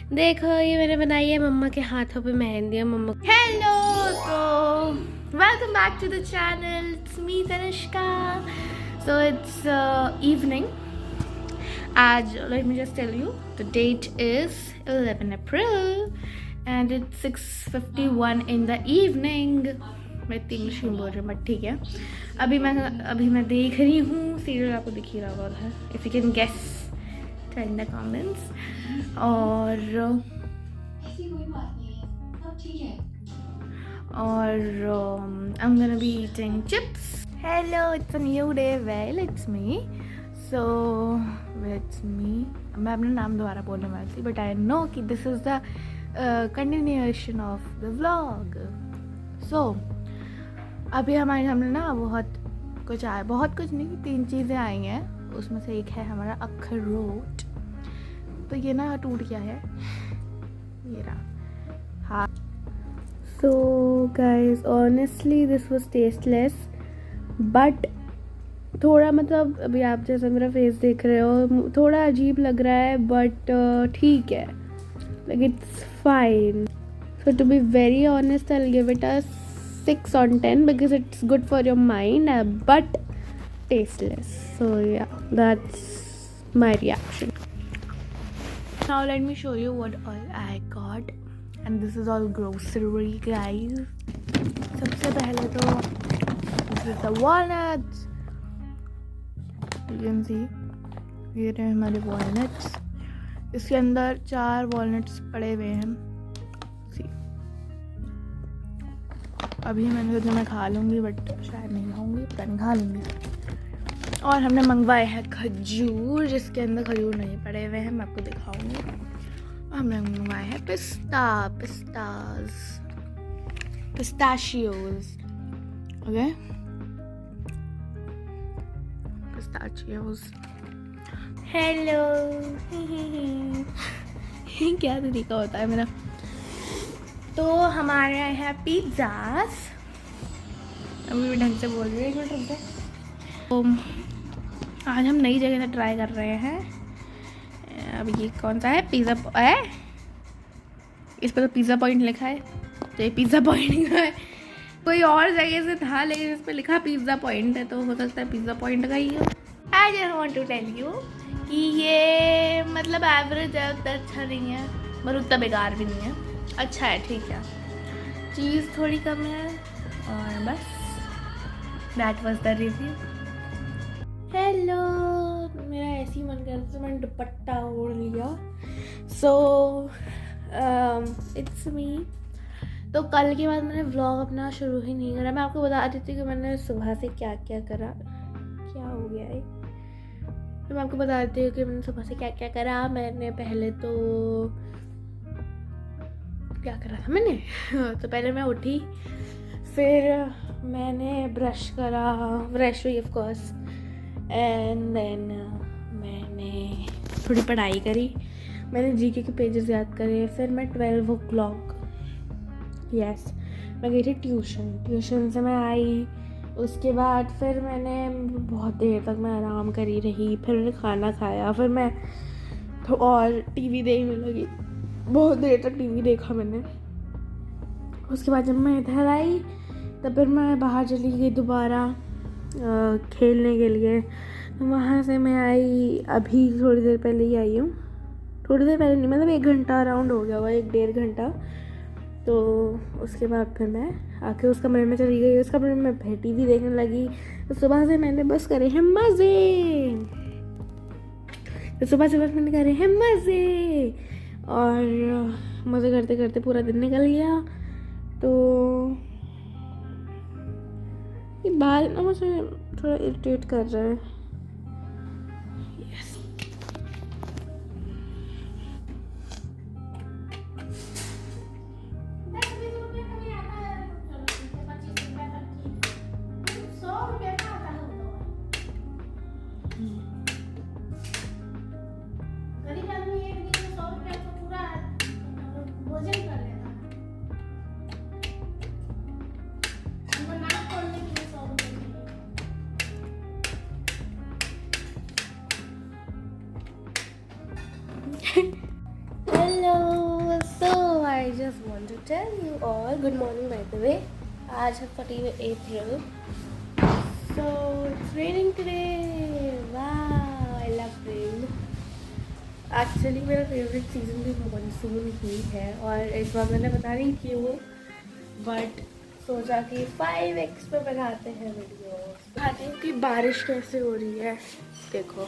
देखो ये मैंने बनाई है मम्मा के हाथों पे मेहंदी है मम्मा। हेलो, तो welcome back to the channel, it's me Tanishka. So it's evening. आज let me just tell you the date is 11 April and it's 6:51 in the evening. मैं इतनी इंग्लिश में बोल रही हूँ बट ठीक है। अभी मैं देख रही हूँ सीरियल, आपको दिख ही रहा है if you can guess in the comments. और I'm gonna be eating chips. Hello, it's a new day. Well, it's me. So it's me. मैं अपना नाम दोबारा बोलने वाली थी बट आई नो कि this is the continuation of the vlog. So अभी हमारे सामने ना बहुत कुछ आया, बहुत कुछ नहीं, 3 चीज़ें आई हैं। उसमें से एक है हमारा अखरोट। तो ये ना टूट गया है, ये रहा। हाँ, so guys honestly this was tasteless but थोड़ा मतलब अभी आप जैसा मेरा फेस देख रहे हो थोड़ा अजीब लग रहा है बट ठीक है, like it's fine. So to be very honest I will give it a 6 on 10 because it's good for your mind but tasteless. So yeah, that's my reaction. Now let me show you what all I got, and this is all grocery guys. सबसे पहले तो this is the walnuts. You can see ये रहे हमारे walnuts. इसके अंदर 4 walnuts पड़े हुए हैं। See, अभी मैंने सोचा मैं खा लूँगी बट शायद नहीं खाऊंगी, पता नहीं, खा लूँगी। और हमने मंगवाए हैं खजूर, जिसके अंदर खजूर नहीं पड़े हुए हैं, मैं आपको दिखाऊंगी। और हमने मंगवाए हैं पिस्ताशियोज, ओके, पिस्ताशियोज। हेलो क्या तरीका होता है मेरा। तो हमारे यहाँ है पिज़्ज़ास। अभी भी ढंग से बोल रही है, एक मिनट रुक जाओ। तो आज हम नई जगह से ट्राई कर रहे हैं। अब ये कौन सा है, पिज़्ज़ा है, इस पर तो पिज़्ज़ा पॉइंट लिखा है, तो ये पिज़्ज़ा पॉइंट का है। कोई और जगह से था लेकिन इस पर लिखा पिज़्ज़ा पॉइंट है, तो हो सकता है पिज़्ज़ा पॉइंट का ही हो। I just want to tell you कि ये मतलब एवरेज है, उतना अच्छा नहीं है पर उतना बेकार भी नहीं है, अच्छा है, ठीक है। चीज़ थोड़ी कम है और बस that was the review. Hello, मेरा ऐसे ही मन कर रहा था, मैंने दुपट्टा ओढ़ लिया। So it's me. तो कल के बाद मैंने व्लॉग अपना शुरू ही नहीं करा। मैं आपको बता देती कि मैंने सुबह से क्या क्या करा। क्या हो गया है, तो मैं आपको बता देती हूँ कि मैंने सुबह से क्या क्या करा। मैंने पहले तो क्या करा था मैंने तो पहले मैं उठी, फिर मैंने ब्रश करा, फ्रेश हुई ऑफ कोर्स, एंड देन मैंने थोड़ी पढ़ाई करी। मैंने जीके के पेजेस याद करे। फिर मैं 12 o'clock मैं गई थी ट्यूशन से मैं आई। उसके बाद फिर मैंने बहुत देर तक मैं आराम करी रही। फिर मैंने खाना खाया, फिर मैं और टीवी देखने लगी, बहुत देर तक टीवी देखा मैंने। उसके बाद जब मैं इधर आई तब फिर मैं बाहर चली गई दोबारा खेलने के लिए। वहाँ से मैं आई, अभी थोड़ी देर पहले ही आई हूँ, थोड़ी देर पहले नहीं, मतलब 1 घंटा अराउंड हो गया हुआ, 1-1.5 घंटा। तो उसके बाद फिर मैं आके उस कमरे में चली गई, उस कमरे में मैं फिर टीवी देखने लगी। तो सुबह से मैंने बस करे हैं मज़े, मैंने करे हैं मज़े, और मज़े करते करते पूरा दिन निकल गया। तो ये बाल ना मुझे थोड़ा इरिटेट कर रहा है। I just want to tell you all good morning by the way. आज है 14 April. So it's raining today. Wow, I love rain. Actually मेरा फेवरेट सीज़न भी मानसून ही है और इस बार मैंने पता नहीं क्यों बट सोचा कि 5x पे बनाते हैं वीडियो। दिखाती हूँ कि बारिश कैसे हो रही है। देखो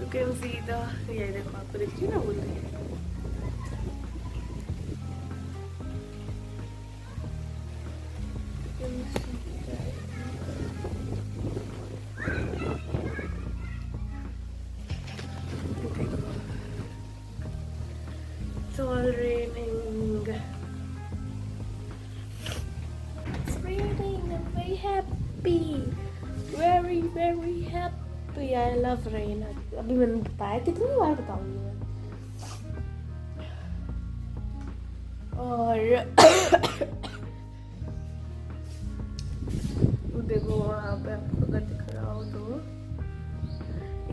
You can see the ये देखो आपको दिखती है ना बोल रही है। It's all raining. It's raining. I'm very happy. Very very happy. I love rain. अभी मैंने बताया कितनी बार बताऊंगी मैं। और देखो वहाँ पे आपको अगर दिख रहा हो तो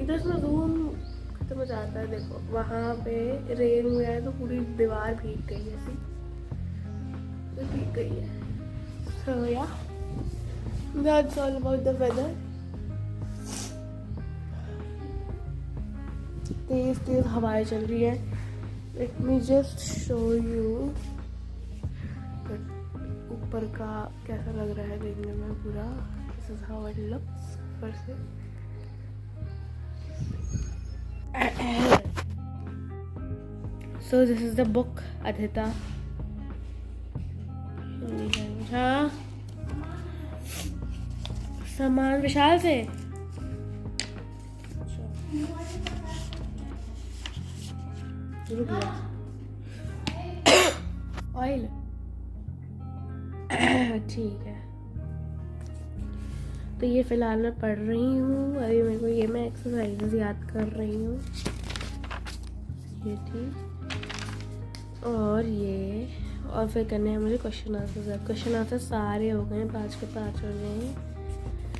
इधर से जूम खत्म हो जाता है। देखो वहाँ पे रेन हुआ है तो पूरी दीवार भीग गई है ऐसी तो भीग गई है। So yeah, that's all about the weather. तेज तेज हवाएं चल रही है। Let me just show you ऊपर का कैसा लग रहा है देखने में पूरा। This is how it looks ऊपर से। So this is the book Adhita। हाँ सामान विशाल से ऑयल ठीक है। तो ये फिलहाल मैं पढ़ रही हूँ अभी मेरे को ये मैं एक्सरसाइजेस याद कर रही हूँ ये ठीक और ये और फिर करने हैं मुझे क्वेश्चन आंसर सारे हो गए 5 के 5 हो गए हैं।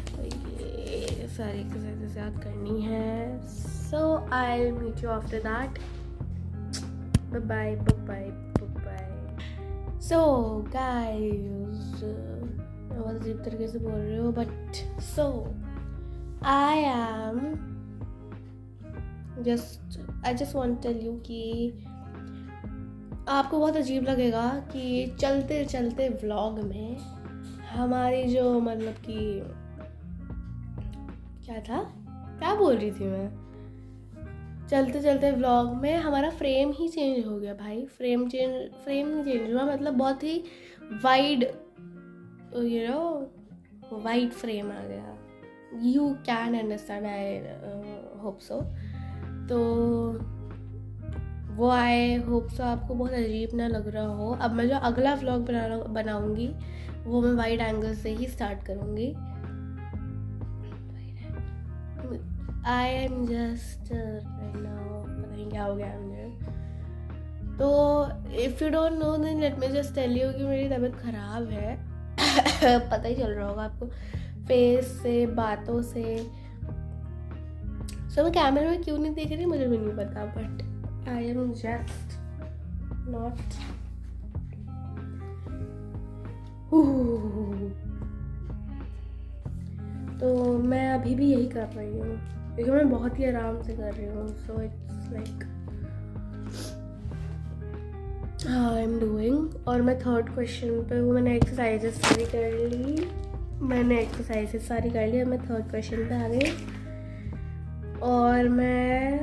तो ये सारी एक्सरसाइजेस याद करनी है। So I will meet you after that. Bye bye. So guys बहुत अजीब तरीके से बोल रही हो but so I just want tell you कि आपको बहुत अजीब लगेगा कि चलते चलते व्लॉग में हमारी जो मतलब कि क्या बोल रही थी मैं चलते चलते व्लॉग में हमारा फ्रेम ही चेंज हो गया भाई। फ्रेम नहीं चेंज हुआ मतलब बहुत ही वाइड वाइड फ्रेम आ गया। You can understand I hope so. तो वो आई होप सो आपको बहुत अजीब ना लग रहा हो। अब मैं जो अगला व्लॉग बनाऊंगी वो मैं वाइड एंगल से ही स्टार्ट करूंगी। I am just right now पता नहीं क्या हो गया मुझे। तो if you don't know then let me just tell you कि मेरी तबीयत ख़राब है। पता ही चल रहा होगा आपको फेस से बातों से। सो मैं कैमरे में क्यों नहीं देख रही मुझे भी नहीं पता but I am just not तो मैं अभी भी यही कर रही हूँ क्योंकि मैं बहुत ही आराम से कर रही हूँ। So it's like I am doing. और मैं थर्ड क्वेश्चन पे हूँ। मैंने एक्सरसाइजेस सारी कर ली। मैं थर्ड क्वेश्चन पे आ गई और मैं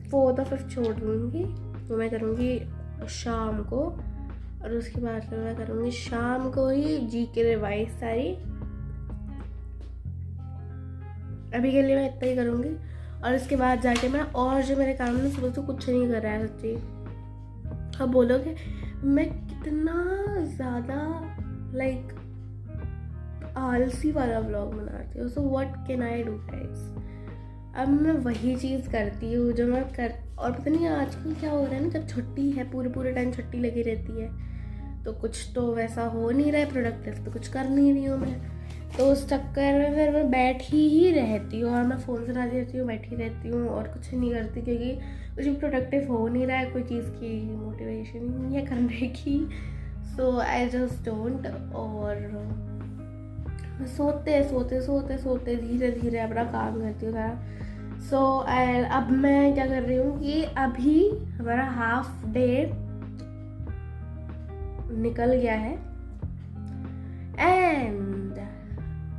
4th और 5th छोड़ दूँगी। तो मैं करूँगी शाम को और उसके बाद फिर मैं करूँगी शाम को ही GK रिवाइज सारी। अभी के लिए मैं इतना ही करूँगी और उसके बाद जाके मैं और जो मेरे काम में सुबह से कुछ नहीं कर रहा है सच्ची। अब बोलोगे मैं कितना ज़्यादा लाइक आलसी वाला व्लॉग बनाती हूँ। So what can I do guys. अब मैं वही चीज़ करती हूँ जो मैं कर और पता नहीं आजकल क्या हो रहा है ना जब छुट्टी है पूरे टाइम छुट्टी लगी रहती है तो कुछ तो वैसा हो नहीं रहा है प्रोडक्टिव तो कुछ कर नहीं रही हूँ मैं। तो उस चक्कर में फिर मैं बैठी ही रहती हूँ और मैं फ़ोन चलाती रहती हूँ, बैठी रहती हूँ और कुछ नहीं करती, क्योंकि कुछ भी प्रोडक्टिव हो नहीं रहा है, कोई चीज़ की मोटिवेशन नहीं है करने की। सो आई जस्ट डोंट। और सोते धीरे धीरे अपना काम करती हूँ सारा। सो अब मैं क्या कर रही हूँ कि अभी हमारा हाफ डे निकल गया है and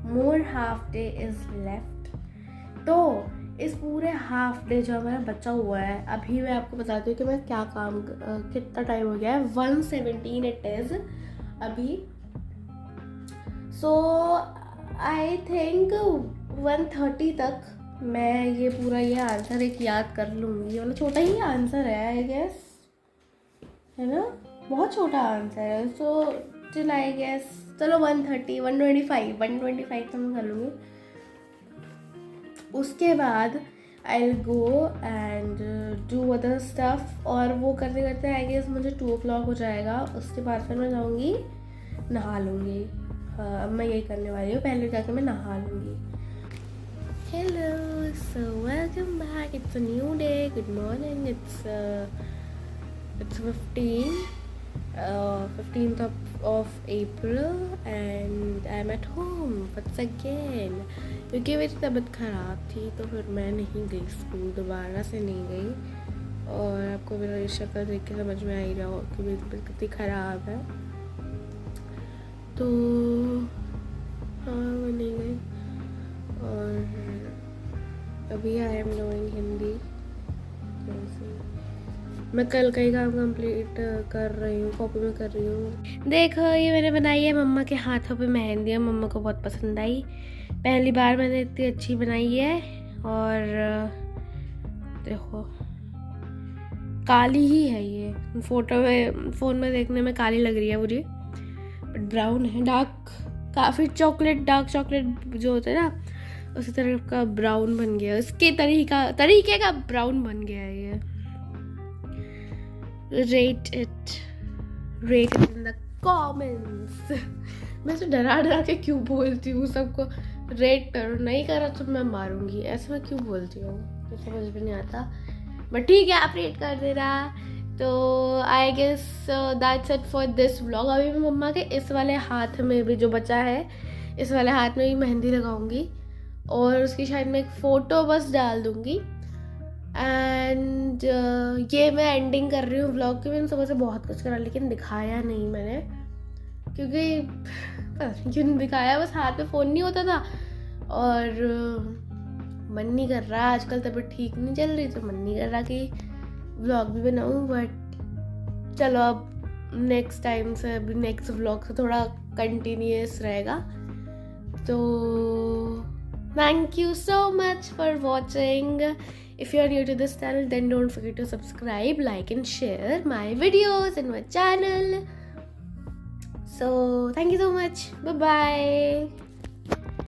more half day is left. तो इस पूरे हाफ डे जो हमारा बचा हुआ है, अभी मैं आपको बताती हूँ कि मैं क्या काम कितना टाइम हो गया है। 1:17 इट इज़ अभी। सो आई थिंक 1:30 तक मैं ये पूरा ये आंसर एक याद कर लूँगी। मतलब छोटा ही आंसर है आई गेस, है ना, बहुत छोटा आंसर है। सो टिल आई गेस चलो 1:30 1:25 तो मैं कर लूँगी। उसके बाद I will go and do other stuff, और वो करते करते आई गेस मुझे 2 o'clock हो जाएगा। उसके बाद फिर मैं जाऊँगी नहा लूँगी। अब मैं यही करने वाली हूँ, पहले जाकर मैं नहा लूँगी। Hello, so welcome back, it's a new day, good morning. It's 15th of April and I'm at home once again, क्योंकि मेरी तबीयत ख़राब थी तो फिर मैं नहीं गई स्कूल, दोबारा से नहीं गई। और आपको मेरा शक्ल देख के समझ में आ ही रहा हो कि मेरी तबीयत कितनी ख़राब है। तो हाँ, मैं नहीं गई। और अभी आई एम डूइंग हिंदी। मैं कल का ही काम कंप्लीट कर रही हूँ, कॉपी में कर रही हूँ। देखो ये मैंने बनाई है मम्मा के हाथों पे मेहंदी, है मम्मा को बहुत पसंद आई। पहली बार मैंने इतनी अच्छी बनाई है। और देखो काली ही है ये, फोटो में फ़ोन में देखने में काली लग रही है मुझे, बट ब्राउन है, डार्क, काफ़ी डार्क चॉकलेट जो होता है ना, उसी तरह का ब्राउन बन गया, उसके तरीके का ब्राउन बन गया है ये। rate it in the comments। मैं तो डरा के क्यों बोलती हूँ सबको रेट करो, नहीं करा तो मैं मारूंगी, ऐसे मैं क्यों बोलती हूँ, तो समझ में नहीं आता। बट ठीक है, आप रेट कर देना। तो I guess that's it for this vlog. अभी मैं मम्मा के इस वाले हाथ में भी जो बचा है, इस वाले हाथ में भी मेहंदी लगाऊंगी और उसकी शायद मैं एक फ़ोटो बस डाल दूँगी। एंड ये मैं एंडिंग कर रही हूँ व्लॉग की। मैंने सुबह से बहुत कुछ करा लेकिन दिखाया नहीं मैंने, क्योंकि पता नहीं क्यों नहीं दिखाया, बस हाथ में फ़ोन नहीं होता था और मन नहीं कर रहा। आजकल तबीयत ठीक नहीं चल रही तो मन नहीं कर रहा कि व्लॉग भी बनाऊँ। बट चलो अब नेक्स्ट टाइम से, अभी नेक्स्ट व्लॉग से थोड़ा कंटिन्यूअस रहेगा। तो thank you so much for watching. If you are new to this channel, then don't forget to subscribe, like and share my videos in my channel. So thank you so much. Bye bye.